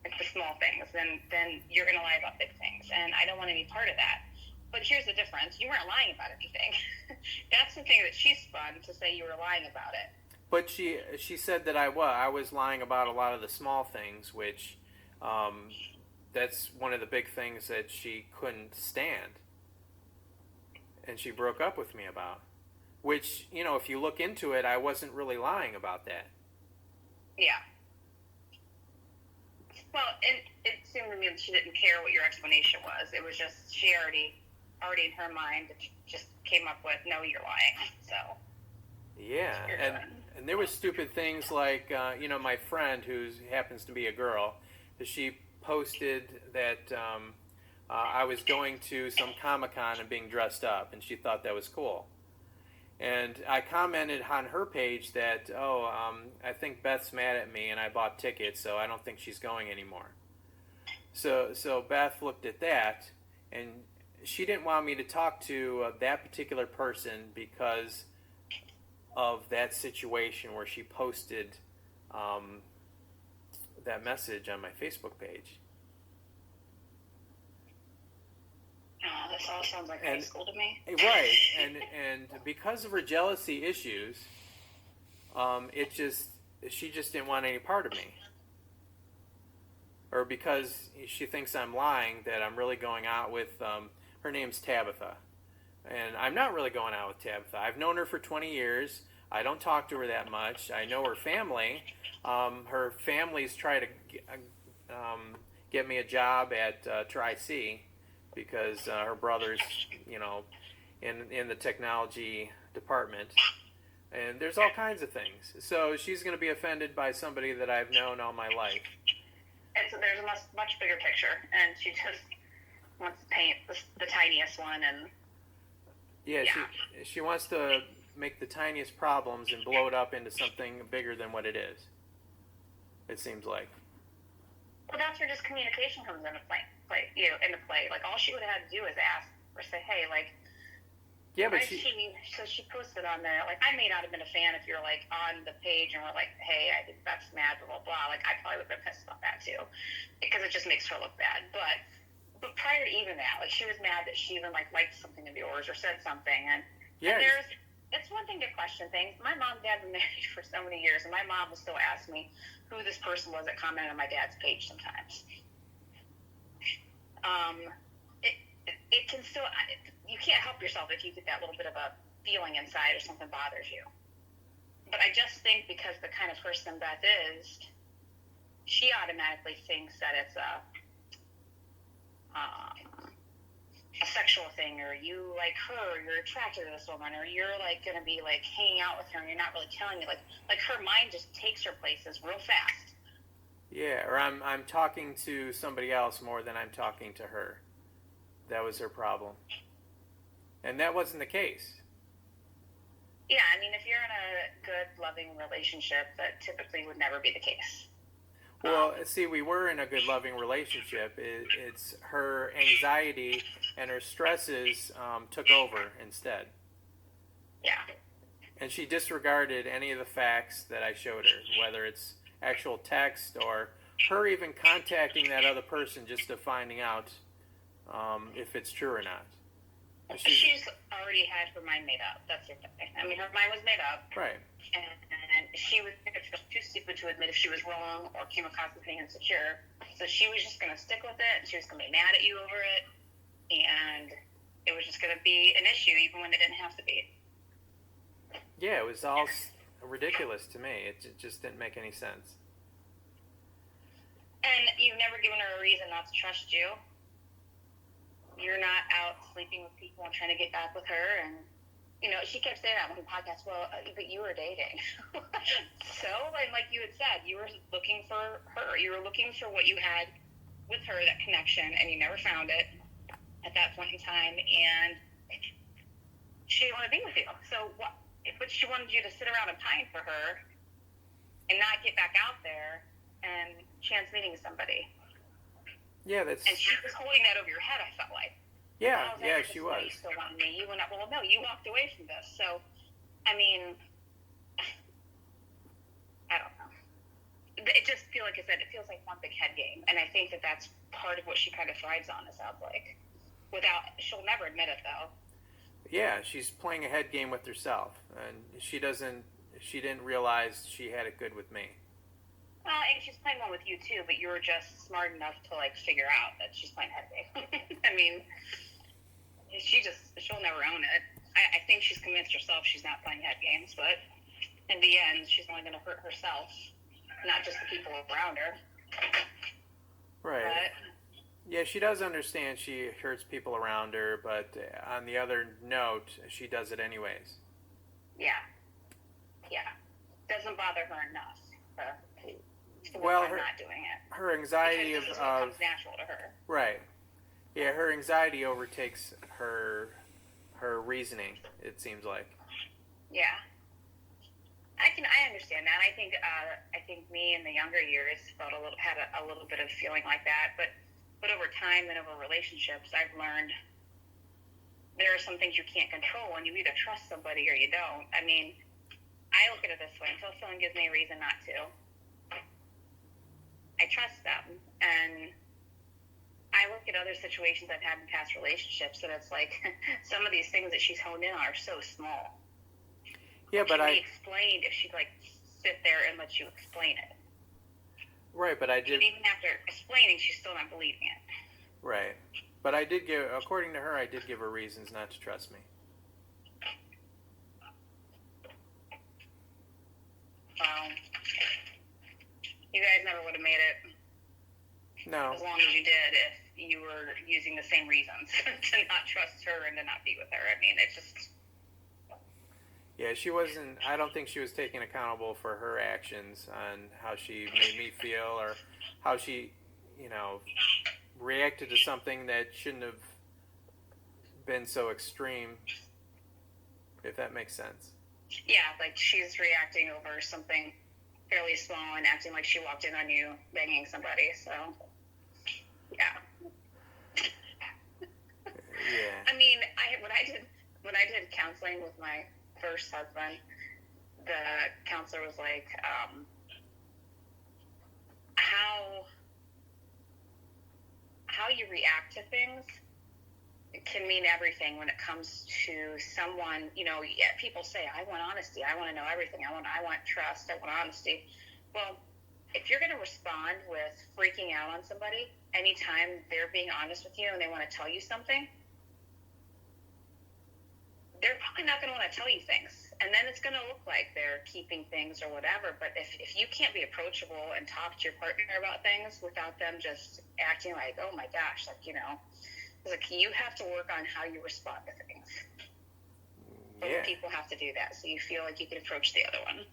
then you're going to lie about big things. And I don't want any part of that. But here's the difference. You weren't lying about anything. That's the thing that she spun to say you were lying about it. But she said that I was lying about a lot of the small things, which that's one of the big things that she couldn't stand. And she broke up with me about. Which, if you look into it, I wasn't really lying about that. Yeah. Well, it seemed to me that she didn't care what your explanation was. It was just she already in her mind just came up with, no, you're lying. So. Yeah, and there was stupid things like, my friend who happens to be a girl, she posted that I was going to some Comic-Con and being dressed up, and she thought that was cool. And I commented on her page that, I think Beth's mad at me and I bought tickets, so I don't think she's going anymore. So Beth looked at that, and she didn't want me to talk to that particular person because of that situation where she posted that message on my Facebook page. Oh, this all sounds like high school to me. Right, and because of her jealousy issues, she just didn't want any part of me. Or because she thinks I'm lying, that I'm really going out with, her name's Tabitha. And I'm not really going out with Tabitha. I've known her for 20 years. I don't talk to her that much. I know her family. Her family's tried to get me a job at Tri-C because her brother's, in the technology department. And there's all kinds of things. So she's going to be offended by somebody that I've known all my life. There's a much bigger picture, and she just wants to paint the tiniest one, and yeah. She wants to make the tiniest problems and blow it up into something bigger than what it is. It seems like. Well, that's where just communication comes into play. Like all she would have had to do is ask or say, hey, like. Yeah, but she posted on there, like, I may not have been a fan if you're, like, on the page and we're like, hey, I think that's mad, blah, blah, blah. Like, I probably would have been pissed about that, too, because it just makes her look bad. But prior to even that, like, she was mad that she even, like, liked something of yours or said something. And it's one thing to question things. My mom and dad were married for so many years, and my mom will still ask me who this person was that commented on my dad's page sometimes. It can still... you can't help yourself if you get that little bit of a feeling inside or something bothers you. But I just think because the kind of person Beth is, she automatically thinks that it's a sexual thing, or you like her, or you're attracted to this woman, or you're like going to be like hanging out with her and you're not really telling me. Like her mind just takes her places real fast. Yeah, or I'm talking to somebody else more than I'm talking to her. That was her problem. And that wasn't the case. Yeah, I mean, if you're in a good, loving relationship, that typically would never be the case. Well, see, we were in a good, loving relationship. It's her anxiety and her stresses took over instead. Yeah. And she disregarded any of the facts that I showed her, whether it's actual text or her even contacting that other person just to finding out if it's true or not. She's already had her mind made up. That's her thing. I mean, her mind was made up. Right. And she was too stupid to admit if she was wrong or came across as being insecure. So she was just going to stick with it, and she was going to be mad at you over it. And it was just going to be an issue even when it didn't have to be. Yeah, it was all ridiculous to me. It just didn't make any sense. And you've never given her a reason not to trust you. You're not out sleeping with people and trying to get back with her. And, she kept saying that on the podcast, well, but you were dating. So, and like you had said, you were looking for her. You were looking for what you had with her, that connection, and you never found it at that point in time. And she didn't want to be with you. So, but she wanted you to sit around and pine for her and not get back out there and chance meeting somebody. Yeah, that's. And she was holding that over your head, I felt like. Yeah, she was. You still wanted me. You went up. Well, no, you walked away from this. So, I mean, I don't know. It just feels like I said. It feels like one big head game, and I think that that's part of what she kind of thrives on. It sounds like. She'll never admit it though. Yeah, she's playing a head game with herself, and she didn't realize she had it good with me. Well, and she's playing one with you too, but you were just smart enough to like figure out that she's playing head game. I mean, she'll never own it. I think she's convinced herself she's not playing head games, but in the end, she's only going to hurt herself, not just the people around her. Right. But, yeah, she does understand she hurts people around her, but on the other note, she does it anyways. Yeah. Doesn't bother her enough. Well, not doing it. Her anxiety because this is what comes natural to her. Right. Yeah, her anxiety overtakes her reasoning. It seems like. Yeah. I understand that. I think me in the younger years had a little bit of feeling like that, but But over time and over relationships, I've learned there are some things you can't control, and you either trust somebody or you don't. I mean, I look at it this way: until someone gives me a reason not to, I trust them. And I look at other situations I've had in past relationships, and it's like some of these things that she's honed in on are so small. Yeah, but I explained if she'd like sit there and let you explain it. Right, but I did. But even after explaining, she's still not believing it. Right, but I did give, according to her, I did give her reasons not to trust me. You guys never would have made it. No. As long as you did, if you were using the same reasons to not trust her and to not be with her. I mean, it's just. Yeah, she wasn't. I don't think she was taking accountable for her actions on how she made me feel, or how she, reacted to something that shouldn't have been so extreme. If that makes sense. Yeah, like she's reacting over something fairly small and acting like she walked in on you banging somebody. So, yeah. Yeah. I mean, when I did counseling with my first husband, the counselor was like, how you react to things can mean everything when it comes to someone. People say, I want honesty, I want to know everything, I want trust, I want honesty. Well, if you're going to respond with freaking out on somebody anytime they're being honest with you and they want to tell you something, they're probably not going to want to tell you things. And then it's going to look like they're keeping things or whatever. But if you can't be approachable and talk to your partner about things without them just acting like, oh my gosh, it's like you have to work on how you respond to things. Yeah. Both people have to do that so you feel like you can approach the other one.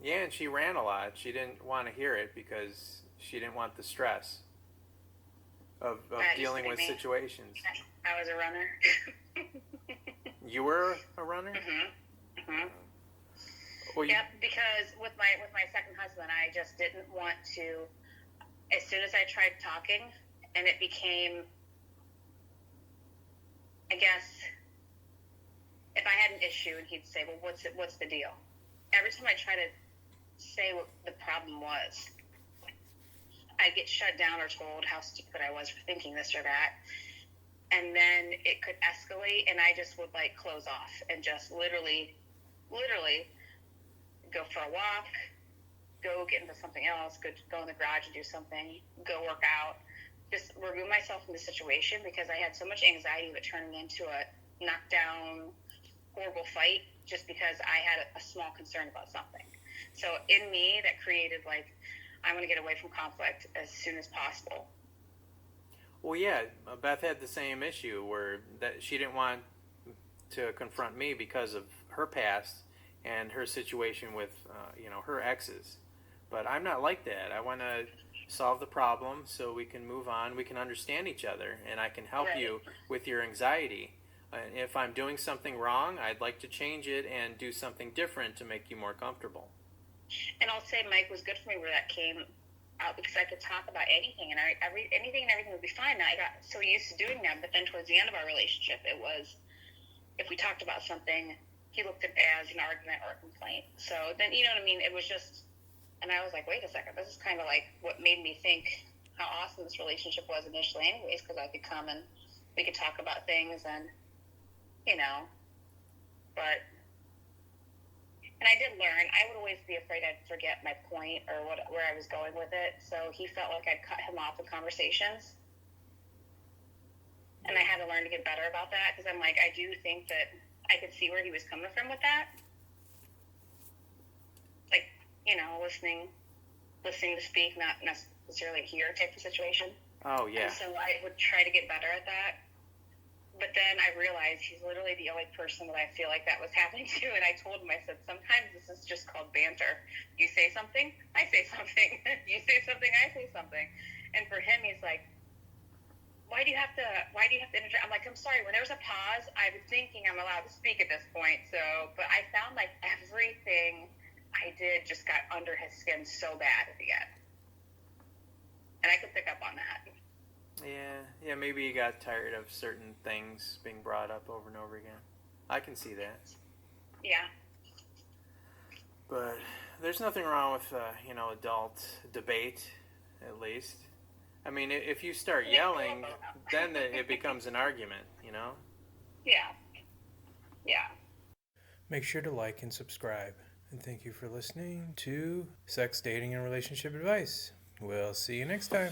Yeah, and she ran a lot. She didn't want to hear it because she didn't want the stress of dealing with situations. I was a runner. You were a runner? Mm-hmm. Well, yep, because with my second husband, I just didn't want to. As soon as I tried talking, and it became, I guess, if I had an issue, and he'd say, "Well, what's the deal?" Every time I try to say what the problem was, I'd get shut down or told how stupid I was for thinking this or that. And then it could escalate, and I just would close off and just literally go for a walk, go get into something else, go in the garage and do something, go work out, just remove myself from the situation because I had so much anxiety of it turning into a knockdown, horrible fight just because I had a small concern about something. So in me, that created I want to get away from conflict as soon as possible. Well, yeah, Beth had the same issue where that she didn't want to confront me because of her past and her situation with, her exes. But I'm not like that. I want to solve the problem so we can move on. We can understand each other, and I can help you with your anxiety. If I'm doing something wrong, I'd like to change it and do something different to make you more comfortable. And I'll say Mike was good for me where that came out because I could talk about anything and anything and everything would be fine. Now I got so used to doing that, but then towards the end of our relationship, it was if we talked about something, he looked at it as an argument or a complaint. So then, you know what I mean? It was just, and I was like, wait a second, this is kind of like what made me think how awesome this relationship was initially anyways, because I could come and we could talk about things and, but, and I did learn, I would always be afraid I'd forget my point or where I was going with it. So he felt like I'd cut him off in conversations. And I had to learn to get better about that because I'm like, I do think that I could see where he was coming from with that. Listening to speak, not necessarily hear type of situation. Oh, yeah. And so I would try to get better at that. But then I realized he's literally the only person that I feel like that was happening to. And I told him, I said, sometimes this is just called banter. You say something, I say something. You say something, I say something. And for him, he's like, why do you have to interject? I'm like, I'm sorry, when there was a pause, I was thinking I'm allowed to speak at this point. So, but I found like everything I did just got under his skin so bad at the end. And I could pick up on that. Yeah, maybe you got tired of certain things being brought up over and over again. I can see that. Yeah. But there's nothing wrong with, adult debate, at least. I mean, if you start yelling, then it becomes an argument, Yeah. Yeah. Make sure to like and subscribe. And thank you for listening to Sex, Dating, and Relationship Advice. We'll see you next time.